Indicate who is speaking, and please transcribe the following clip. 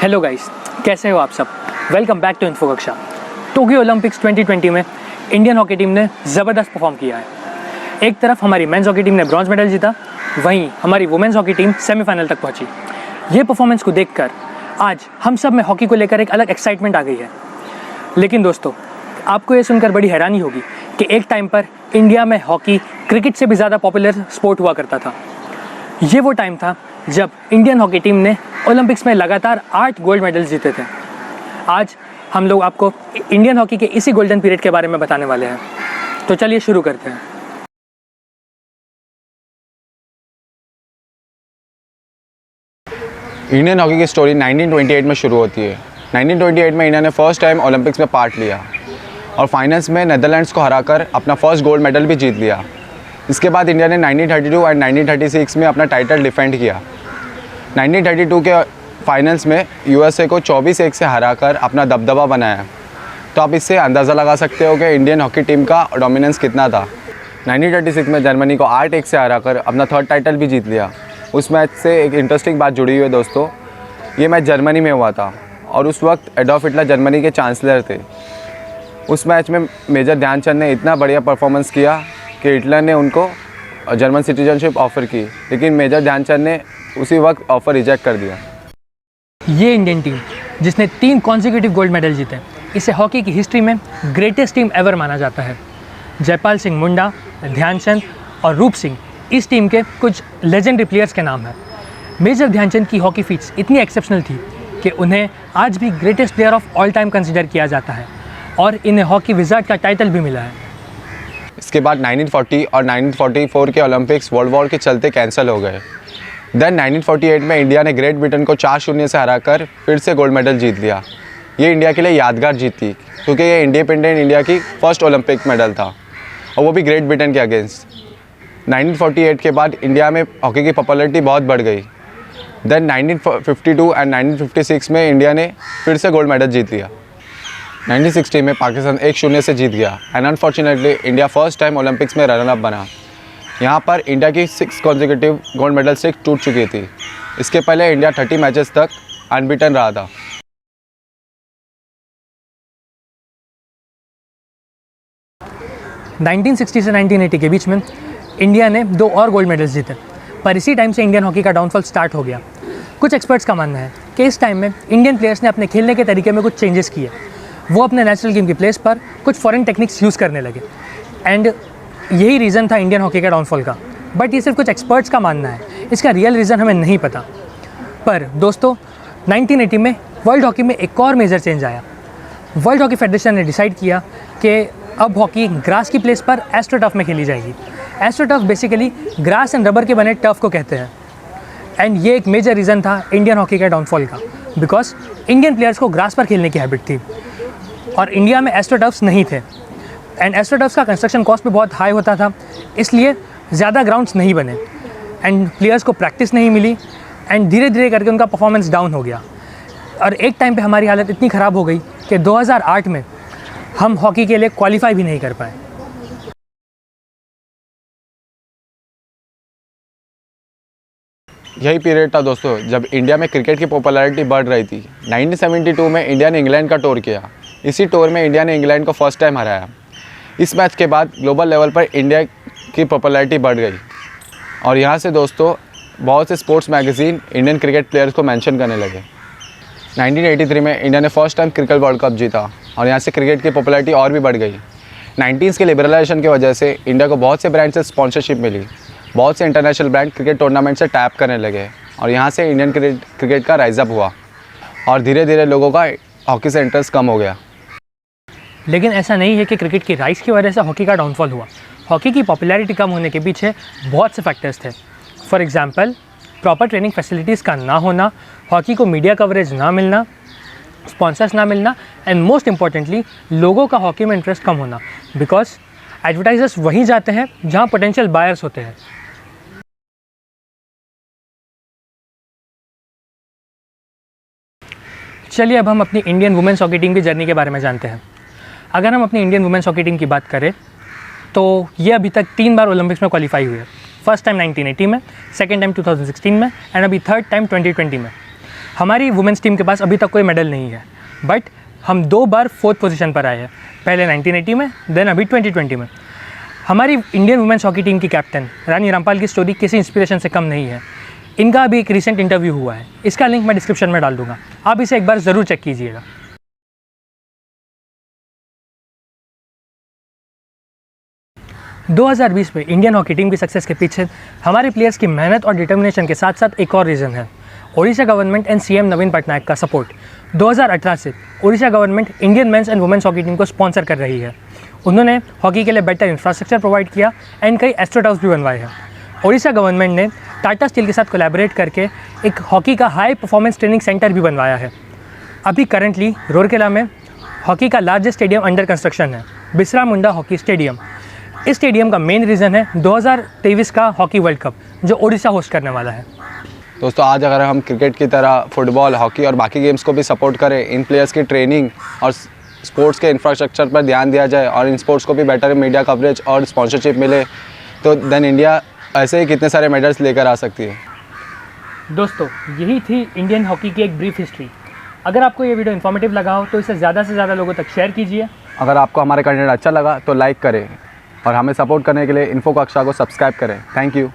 Speaker 1: Hello guys, कैसे हो आप सब। वेलकम बैक टू इन्फो कक्षा। टोक्यो ओलंपिक्स 2020 में इंडियन हॉकी टीम ने ज़बरदस्त परफॉर्म किया है। एक तरफ हमारी मेंस हॉकी टीम ने ब्रॉन्ज मेडल जीता, वहीं हमारी वुमेन्स हॉकी टीम सेमीफाइनल तक पहुंची। ये परफॉर्मेंस को देखकर आज हम सब में हॉकी को लेकर एक अलग एक्साइटमेंट आ गई है। लेकिन दोस्तों, आपको ये सुनकर बड़ी हैरानी होगी कि एक टाइम पर इंडिया में हॉकी क्रिकेट से भी ज़्यादा पॉपुलर स्पोर्ट हुआ करता था। ये वो टाइम था जब इंडियन हॉकी टीम ने ओलंपिक्स में लगातार 8 गोल्ड मेडल्स जीते थे। आज हम लोग आपको इंडियन हॉकी के इसी गोल्डन पीरियड के बारे में बताने वाले हैं। तो चलिए शुरू करते हैं।
Speaker 2: इंडियन हॉकी की स्टोरी 1928 में शुरू होती है। 1928 में इंडिया ने फर्स्ट टाइम ओलंपिक्स में पार्ट लिया और फाइनल्स में नेदरलैंड्स को हराकर अपना फर्स्ट गोल्ड मेडल भी जीत लिया। इसके बाद इंडिया ने 1932 एंड 1936 में अपना टाइटल डिफेंड किया। 1932 के फाइनल्स में यूएसए को 24-1 से हराकर अपना दबदबा बनाया। तो आप इससे अंदाज़ा लगा सकते हो कि इंडियन हॉकी टीम का डोमिनेंस कितना था। 1936 में जर्मनी को 8-1 से हराकर अपना थर्ड टाइटल भी जीत लिया। उस मैच से एक इंटरेस्टिंग बात जुड़ी हुई है दोस्तों। ये मैच जर्मनी में हुआ था और उस वक्त एडोल्फ हिटलर जर्मनी के चांसलर थे। उस मैच में मेजर ध्यानचंद ने इतना बढ़िया परफॉर्मेंस किया कि हिटलर ने उनको जर्मन सिटीजनशिप ऑफ़र की, लेकिन मेजर ध्यानचंद ने उसी वक्त ऑफ़र रिजेक्ट कर दिया।
Speaker 1: ये इंडियन टीम जिसने 3 कॉन्जिक्यूटिव गोल्ड मेडल जीते, इसे हॉकी की हिस्ट्री में ग्रेटेस्ट टीम एवर माना जाता है। जयपाल सिंह मुंडा, ध्यानचंद और रूप सिंह इस टीम के कुछ लेजेंडरी प्लेयर्स के नाम हैं। मेजर ध्यानचंद की हॉकी फीट्स इतनी एक्सेप्शनल थी कि उन्हें आज भी greatest player of all time consider किया जाता है और इन्हें हॉकी विज़ार्ड का टाइटल भी मिला है।
Speaker 2: इसके बाद 1940 और 1944 के ओलंपिक्स वर्ल्ड वॉर के चलते कैंसिल हो गए। देन 1948 में इंडिया ने ग्रेट ब्रिटेन को 4-0 से हराकर फिर से गोल्ड मेडल जीत लिया। ये इंडिया के लिए यादगार जीत थी क्योंकि ये इंडिपेंडेंट इंडिया की फर्स्ट ओलंपिक मेडल था और वो भी ग्रेट ब्रिटेन के अगेंस्ट। 1948 के बाद इंडिया में हॉकी की पॉपुलैरिटी बहुत बढ़ गई। देन 1952 एंड 1956 में इंडिया ने फिर से गोल्ड मेडल जीत लिया। 1960 में पाकिस्तान 1-0 से जीत गया and unfortunately India first time Olympics में रनर अप बना। यहाँ पर इंडिया की 6 कॉन्जिक्यूटिव गोल्ड मेडल स्ट्रीक टूट चुकी थी। इसके पहले इंडिया 30 मैचेस तक अनबीटन रहा था।
Speaker 1: – 1960 से 1980 के बीच में इंडिया ने 2 और गोल्ड मेडल्स जीते, पर इसी टाइम से इंडियन हॉकी का डाउनफॉल स्टार्ट हो गया। कुछ एक्सपर्ट्स का मानना है कि इस टाइम में इंडियन प्लेयर्स ने अपने खेलने के तरीके में कुछ चेंजेस किए। वो अपने नेचुरल गेम की प्लेस पर कुछ फॉरेन टेक्निक्स यूज़ करने लगे एंड यही रीज़न था इंडियन हॉकी के डाउनफॉल का। बट ये सिर्फ कुछ एक्सपर्ट्स का मानना है, इसका रियल रीज़न हमें नहीं पता। पर दोस्तों, 1980 में वर्ल्ड हॉकी में एक और मेजर चेंज आया। वर्ल्ड हॉकी फेडरेशन ने डिसाइड किया कि अब हॉकी ग्रास की प्लेस पर एस्ट्रोटर्फ में खेली जाएगी। Astroturf basically grass and rubber के बने टर्फ को कहते हैं एंड ये एक मेजर रीज़न था इंडियन हॉकी के डाउनफॉल का, बिकॉज इंडियन प्लेयर्स को ग्रास पर खेलने की हैबिट थी और इंडिया में एस्ट्रोटर्फ्स नहीं थे एंड एस्ट्रोटर्फ्स का कंस्ट्रक्शन कॉस्ट भी बहुत हाई होता था, इसलिए ज़्यादा ग्राउंड्स नहीं बने एंड प्लेयर्स को प्रैक्टिस नहीं मिली एंड धीरे धीरे करके उनका परफॉर्मेंस डाउन हो गया। और एक टाइम पे हमारी हालत इतनी ख़राब हो गई कि 2008 में हम हॉकी के लिए क्वालिफाई भी नहीं कर पाए।
Speaker 2: यही पीरियड था दोस्तों जब इंडिया में क्रिकेट की पॉपुलैरिटी बढ़ रही थी। 1972 में इंडिया ने इंग्लैंड का टूर किया। इसी टूर में इंडिया ने इंग्लैंड को फर्स्ट टाइम हराया। इस मैच के बाद ग्लोबल लेवल पर इंडिया की पॉपुलैरिटी बढ़ गई और यहाँ से दोस्तों बहुत से sports magazine Indian cricket players को मेंशन करने लगे। 1983 में इंडिया ने first time cricket world cup जीता और यहाँ से क्रिकेट की पॉपुलैरिटी और भी बढ़ गई। 90s के लिबरलाइजेशन की वजह से इंडिया को बहुत से ब्रांड से स्पॉन्सरशिप मिली। बहुत से इंटरनेशनल ब्रांड क्रिकेट टूर्नामेंट से टैप करने लगे और यहाँ से इंडियन क्रिकेट का राइज अप हुआ और धीरे धीरे लोगों का हॉकी से इंटरेस्ट कम हो गया।
Speaker 1: लेकिन ऐसा नहीं है कि क्रिकेट की राइज की वजह से हॉकी का डाउनफॉल हुआ। हॉकी की पॉपुलैरिटी कम होने के पीछे बहुत से फैक्टर्स थे। For example, proper training facilities का ना होना, हॉकी को मीडिया कवरेज ना मिलना, स्पॉन्सर्स ना मिलना एंड मोस्ट इम्पॉर्टेंटली लोगों का हॉकी में इंटरेस्ट कम होना, बिकॉज एडवर्टाइजर्स वहीं जाते हैं जहां पोटेंशियल बायर्स होते हैं। चलिए अब हम अपनी इंडियन वुमेन्स हॉकी टीम की जर्नी के बारे में जानते हैं। अगर हम अपनी इंडियन वुमेन्स हॉकी टीम की बात करें तो ये अभी तक 3 बार ओलंपिक्स में क्वालिफाई हुई है। फर्स्ट टाइम 1980 में, सेकेंड टाइम 2016 में एंड अभी थर्ड टाइम 2020 में। हमारी वुमेंस टीम के पास अभी तक कोई मेडल नहीं है, बट हम 2 बार 4th पोजीशन पर आए हैं, पहले 1980 में, देन अभी 2020 में। हमारी इंडियन वुमेंस हॉकी टीम की कैप्टन रानी रामपाल की स्टोरी किसी इंस्पिरेशन से कम नहीं है। इनका अभी एक रिसेंट इंटरव्यू हुआ है, इसका लिंक मैं डिस्क्रिप्शन में डाल दूंगा, आप इसे एक बार ज़रूर चेक कीजिएगा। दो 2020 में इंडियन हॉकी टीम की सक्सेस के पीछे हमारे प्लेयर्स की मेहनत और डिटर्मिनेशन के साथ साथ एक और रीज़न है, Odisha government and CM Naveen Patnaik का सपोर्ट। 2018 से Odisha government Indian men's and women's hockey team को स्पॉन्सर कर रही है। उन्होंने हॉकी के लिए बेटर इंफ्रास्ट्रक्चर प्रोवाइड किया एंड कई एस्ट्रोटर्फ्स भी बनवाए हैं। ओडिशा गवर्नमेंट ने टाटा स्टील के साथ कोलैबोरेट करके एक हॉकी का हाई परफॉर्मेंस ट्रेनिंग सेंटर भी बनवाया है। अभी करंटली रूरकेला में हॉकी का लार्जेस्ट स्टेडियम अंडर कंस्ट्रक्शन है, बिरसा मुंडा हॉकी स्टेडियम। इस स्टेडियम का मेन रीज़न है 2023 का हॉकी वर्ल्ड कप जो ओडिशा होस्ट करने वाला है।
Speaker 2: दोस्तों, आज अगर हम क्रिकेट की तरह फुटबॉल, हॉकी और बाकी गेम्स को भी सपोर्ट करें, इन प्लेयर्स की ट्रेनिंग और स्पोर्ट्स के इंफ्रास्ट्रक्चर पर ध्यान दिया जाए और इन स्पोर्ट्स को भी बेटर मीडिया कवरेज और स्पॉन्सरशिप मिले, तो देन इंडिया ऐसे ही कितने सारे मेडल्स लेकर आ सकती है।
Speaker 1: दोस्तों, यही थी इंडियन हॉकी की एक ब्रीफ हिस्ट्री। अगर आपको ये वीडियो इन्फॉर्मेटिव लगा हो तो इसे ज़्यादा से ज़्यादा लोगों तक शेयर कीजिए।
Speaker 2: अगर आपको हमारे कंटेंट अच्छा लगा तो लाइक करें और हमें सपोर्ट करने के लिए इन्फो कक्षा को सब्सक्राइब करें। Thank you.